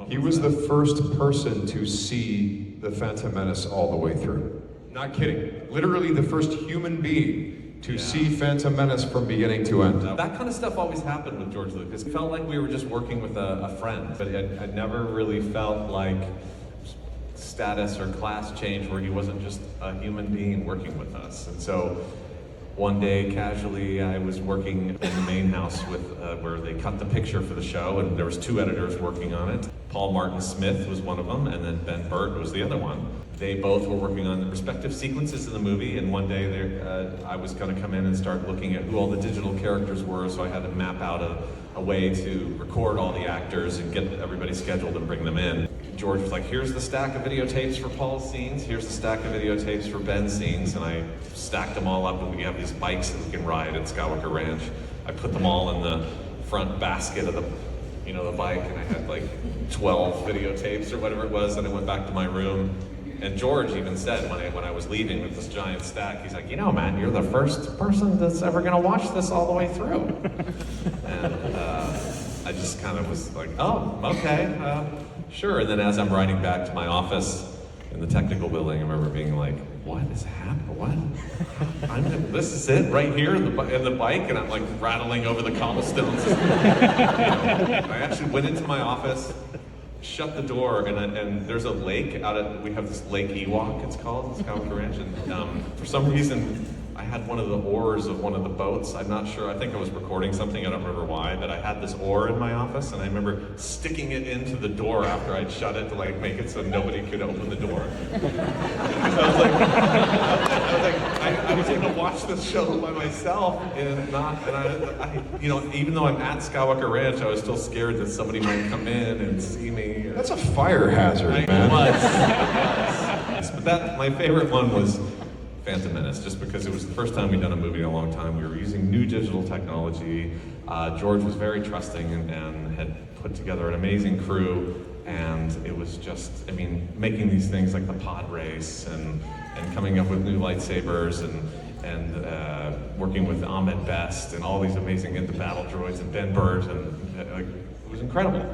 He was the first person to see the Phantom Menace all the way through. Not kidding. Literally the first human being to see Phantom Menace from beginning to end. That kind of stuff always happened with George Lucas. It felt like we were just working with a friend, but I never really felt like status or class change where he wasn't just a human being working with us. And so one day, casually, I was working in the main house with where they cut the picture for the show, and there was 2 editors working on it. Paul Martin Smith was one of them, and then Ben Burt was the other one. They both were working on the respective sequences in the movie, and one day I was going to come in and start looking at who all the digital characters were, so I had to map out a way to record all the actors and get everybody scheduled and bring them in. George was like, here's the stack of videotapes for Paul's scenes, here's the stack of videotapes for Ben's scenes, and I stacked them all up, and we have these bikes that we can ride at Skywalker Ranch. I put them all in the front basket of the bike, and I had like 12 videotapes or whatever it was, and I went back to my room. And George even said when I was leaving with this giant stack, he's like, man, you're the first person that's ever gonna watch this all the way through. And I just kind of was like, oh, okay, sure. And then as I'm riding back to my office in the technical building, I remember being like, what is happening? What? This is it right here in the bike, and I'm like rattling over the cobblestones. I actually went into my office, shut the door, and there's a lake we have this Lake Ewok, it's called, it's Skywalker Ranch, and for some reason, I had one of the oars of one of the boats. I'm not sure, I think I was recording something, I don't remember why, but I had this oar in my office, and I remember sticking it into the door after I'd shut it to like make it so nobody could open the door. So I was able to watch this show by myself, and I even though I'm at Skywalker Ranch, I was still scared that somebody might come in and see me. That's a fire hazard, man. It was. But my favorite one was Phantom Menace, just because it was the first time we'd done a movie in a long time. We were using new digital technology. George was very trusting and had put together an amazing crew, and it was just, making these things like the pod race and coming up with new lightsabers and working with Ahmed Best and all these amazing the battle droids and Ben Burt, and it was incredible.